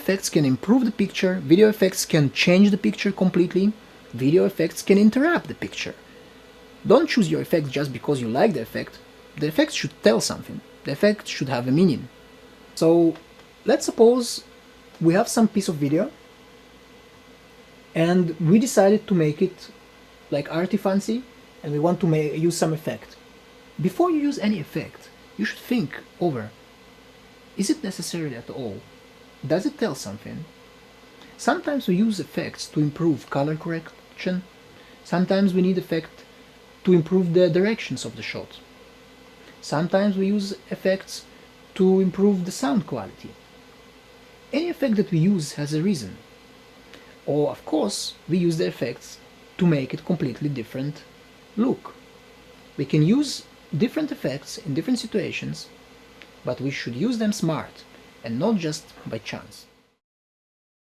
effects can improve the picture, video effects can change the picture completely, video effects can interrupt the picture. Don't choose your effect just because you like the effect. The effect should tell something. The effect should have a meaning. So let's suppose we have some piece of video and we decided to make it like arty fancy and we want to use some effect. Before you use any effect, you should think over, is it necessary at all? Does it tell something? Sometimes we use effects to improve color correction. Sometimes we need effect to improve the directions of the shot. Sometimes we use effects to improve the sound quality. Any effect that we use has a reason. Or, of course, we use the effects to make it completely different look. We can use different effects in different situations, but we should use them smart and not just by chance.